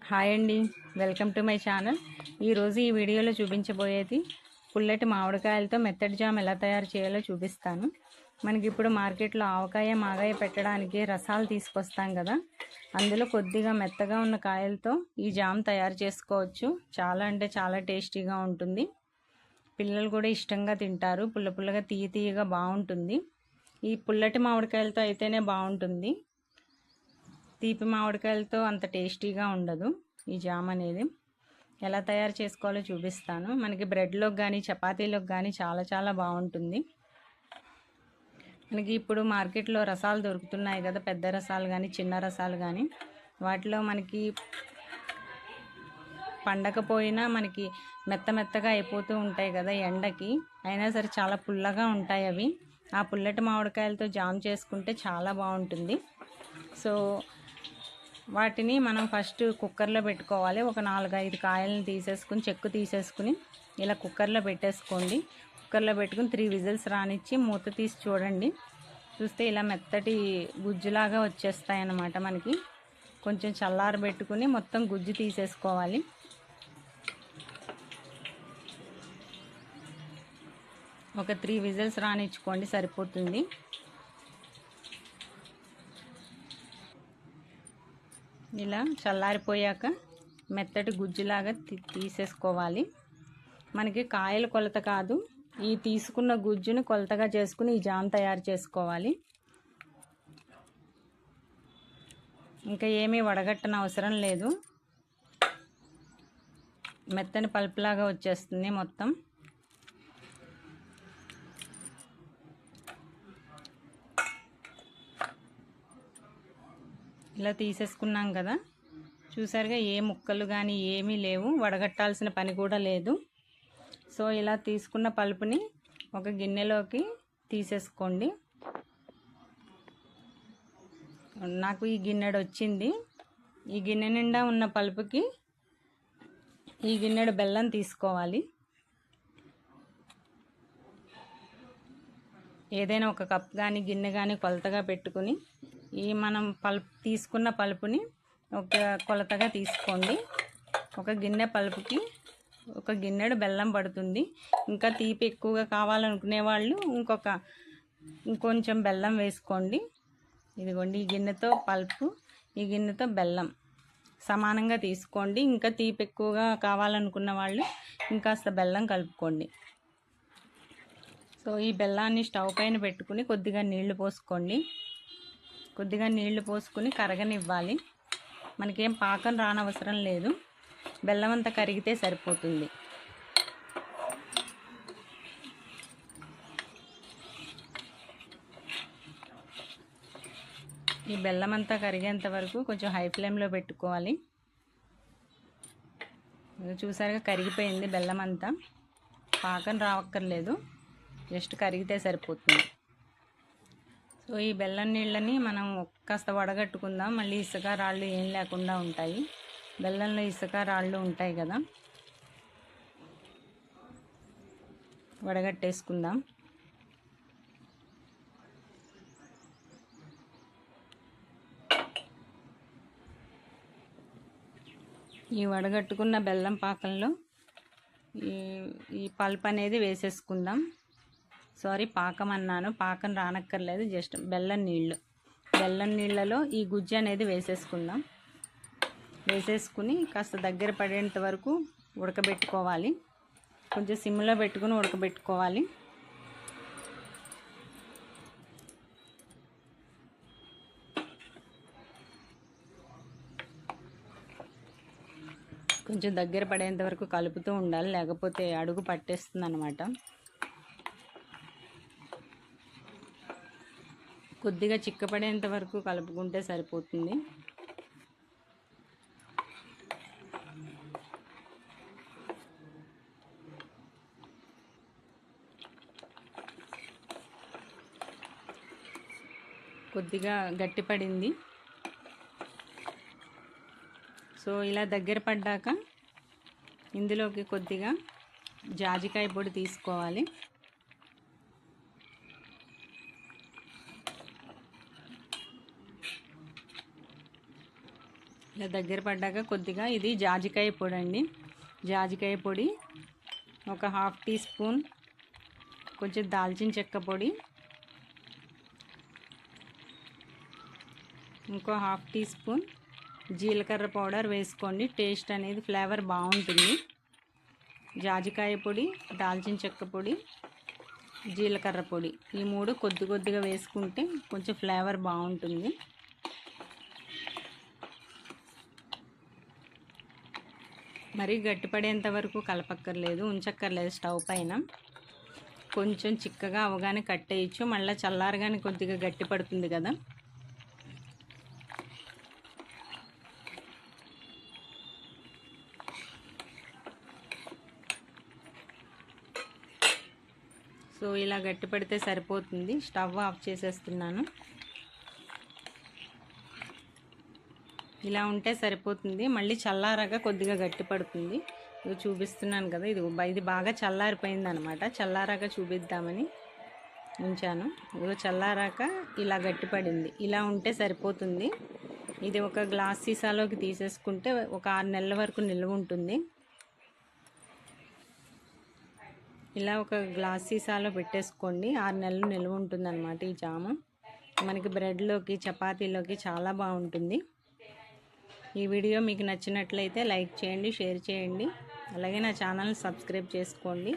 Hi అండి, welcome to my channel. ఈరోజు ఈ వీడియోలో చూపించబోయేది పుల్లటి మామిడికాయలతో మెత్తటి జామ్ ఎలా తయారు చేయాలో చూపిస్తాను. మనకి ఇప్పుడు మార్కెట్లో ఆవకాయ మాగాయ పెట్టడానికి రసాలు తీసుకొస్తాం కదా, అందులో కొద్దిగా మెత్తగా ఉన్న కాయలతో ఈ జామ్ తయారు చేసుకోవచ్చు. చాలా అంటే చాలా టేస్టీగా ఉంటుంది. పిల్లలు కూడా ఇష్టంగా తింటారు. పుల్ల పుల్లగా తీయగా బాగుంటుంది. ఈ పుల్లటి మామిడికాయలతో అయితేనే బాగుంటుంది. తీపి మామిడికాయలతో అంత టేస్టీగా ఉండదు. ఈ జామ్ అనేది ఎలా తయారు చేసుకోవాలో చూపిస్తాను. మనకి బ్రెడ్లోకి కానీ చపాతీలోకి కానీ చాలా చాలా బాగుంటుంది. మనకి ఇప్పుడు మార్కెట్లో రసాలు దొరుకుతున్నాయి కదా, పెద్ద రసాలు కానీ చిన్న రసాలు కానీ. వాటిలో మనకి పండకపోయినా మనకి మెత్తగా అయిపోతూ ఉంటాయి కదా ఎండకి, అయినా సరే చాలా పుల్లగా ఉంటాయి అవి. ఆ పుల్లటి మామిడికాయలతో జామ్ చేసుకుంటే చాలా బాగుంటుంది. సో వాటిని మనం ఫస్ట్ కుక్కర్లో పెట్టుకోవాలి. ఒక 4-5 కాయలను తీసేసుకుని చెక్కు తీసేసుకుని ఇలా కుక్కర్లో పెట్టేసుకోండి. కుక్కర్లో పెట్టుకుని 3 విజిల్స్ రానిచ్చి మూత తీసి చూడండి. చూస్తే ఇలా మెత్తటి గుజ్జులాగా వచ్చేస్తాయి అన్నమాట. మనకి కొంచెం చల్లారబెట్టుకుని మొత్తం గుజ్జు తీసేసుకోవాలి. ఒక 3 విజిల్స్ రానిచ్చుకోండి, సరిపోతుంది. ఇలా చల్లారిపోయాక మెత్తటి గుజ్జులాగా తీసేసుకోవాలి. మనకి కాయల కొలత కాదు, ఈ తీసుకున్న గుజ్జుని కొలతగా చేసుకుని ఈ జామ్ తయారు చేసుకోవాలి. ఇంకా ఏమీ వడగట్టన అవసరం లేదు. మెత్తని పల్పులాగా వచ్చేస్తుంది మొత్తం. ఇలా తీసేసుకున్నాం కదా, చూసారుగా ఏ ముక్కలు కానీ ఏమీ లేవు, వడగట్టాల్సిన పని కూడా లేదు. సో ఇలా తీసుకున్న పల్పుని ఒక గిన్నెలోకి తీసేసుకోండి. నాకు ఈ గిన్నెడు వచ్చింది. ఈ గిన్నె నిండా ఉన్న పల్పుకి ఈ గిన్నెడు బెల్లం తీసుకోవాలి. ఏదైనా ఒక కప్ కానీ గిన్నె కానీ కొలతగా పెట్టుకుని ఈ మనం తీసుకున్న పల్పుని ఒక కొలతగా తీసుకోండి. ఒక గిన్నె పల్పుకి ఒక గిన్నెడు బెల్లం పడుతుంది. ఇంకా తీపి ఎక్కువగా కావాలనుకునే వాళ్ళు ఇంకొంచెం బెల్లం వేసుకోండి. ఇదిగోండి, ఈ గిన్నెతో పల్పు, ఈ గిన్నెతో బెల్లం సమానంగా తీసుకోండి. ఇంకా తీపి ఎక్కువగా కావాలనుకున్న వాళ్ళు ఇంకాస్త బెల్లం కలుపుకోండి. సో ఈ బెల్లాన్ని స్టవ్ పైన పెట్టుకుని కొద్దిగా నీళ్లు పోసుకోండి. కొద్దిగా నీళ్లు పోసుకుని కరగనివ్వాలి. మనకేం పాకం రానవసరం లేదు, బెల్లం అంతా కరిగితే సరిపోతుంది. ఈ బెల్లం అంతా కరిగేంత వరకు కొంచెం హై ఫ్లేమ్లో పెట్టుకోవాలి. చూసారుగా కరిగిపోయింది బెల్లం అంతా. పాకం రావక్కర్లేదు, జస్ట్ కరిగితే సరిపోతుంది. సో ఈ బెల్లం నీళ్ళని మనం కాస్త వడగట్టుకుందాం. మళ్ళీ ఇసుక రాళ్ళు ఏం లేకుండా ఉంటాయి. బెల్లంలో ఇసుక రాళ్ళు ఉంటాయి కదా, వడగట్టేసుకుందాం. ఈ వడగట్టుకున్న బెల్లం పాకంలో ఈ పల్ప్ అనేది వేసేసుకుందాం. సారీ, పాకం అన్నాను, పాకం రానక్కర్లేదు, జస్ట్ బెల్లం నీళ్ళలో ఈ గుజ్జు అనేది వేసేసుకుందాం. వేసేసుకుని కాస్త దగ్గర పడేంత వరకు ఉడకబెట్టుకోవాలి. కొంచెం సిమ్లో పెట్టుకుని ఉడకబెట్టుకోవాలి. కొంచెం దగ్గర పడేంత వరకు కలుపుతూ ఉండాలి, లేకపోతే అడుగు పట్టేస్తుంది అన్నమాట. కొద్దిగా చిక్కపడేంత వరకు కలుపుకుంటే సరిపోతుంది. కొద్దిగా గట్టిపడింది. సో ఇలా దగ్గర పడ్డాక ఇందులోకి కొద్దిగా జాజికాయ పొడి తీసుకోవాలి. ఇలా దగ్గర పడ్డాక కొద్దిగా ఇది జాజికాయ పొడి అండి. జాజికాయ పొడి ఒక 1/2 టీ స్పూన్, కొంచెం దాల్చిన చెక్క పొడి, ఇంకో 1/2 టీ స్పూన్ జీలకర్ర పౌడర్ వేసుకోండి. టేస్ట్ అనేది ఫ్లేవర్ బాగుంటుంది. జాజికాయ పొడి, దాల్చిన చెక్క పొడి, జీలకర్ర పొడి ఈ 3 కొద్దిగా వేసుకుంటే కొంచెం ఫ్లేవర్ బాగుంటుంది. మరీ గట్టిపడేంత వరకు కలపక్కర్లేదు, ఉంచక్కర్లేదు స్టవ్ పైన. కొంచెం చిక్కగా అవగానే కట్టేయచ్చు, మళ్ళీ చల్లారగానే కొద్దిగా గట్టి పడుతుంది కదా. సో ఇలా గట్టి పడితే సరిపోతుంది. స్టవ్ ఆఫ్ చేసేస్తున్నాను. ఇలా ఉంటే సరిపోతుంది. మళ్ళీ చల్లారగా కొద్దిగా గట్టి పడుతుంది. ఇది చూపిస్తున్నాను కదా, ఇది బాగా చల్లారిపోయింది అనమాట. చల్లారాక చూపిద్దామని ఉంచాను. ఇది చల్లారాక ఇలా గట్టి పడింది. ఇలా ఉంటే సరిపోతుంది. ఇది ఒక గ్లాస్ సీసాలోకి తీసేసుకుంటే ఒక 6 నెలల వరకు నిల్వ ఉంటుంది. ఇలా ఒక గ్లాస్ సీసాలో పెట్టేసుకోండి, 6 నెలలు నిల్వ ఉంటుంది అనమాట. ఈ జామ మనకి బ్రెడ్లోకి, చపాతీలోకి చాలా బాగుంటుంది. ఈ వీడియో మీకు నచ్చినట్లయితే లైక్ చేయండి, షేర్ చేయండి, అలాగే నా ఛానల్ని సబ్స్క్రైబ్ చేసుకోండి.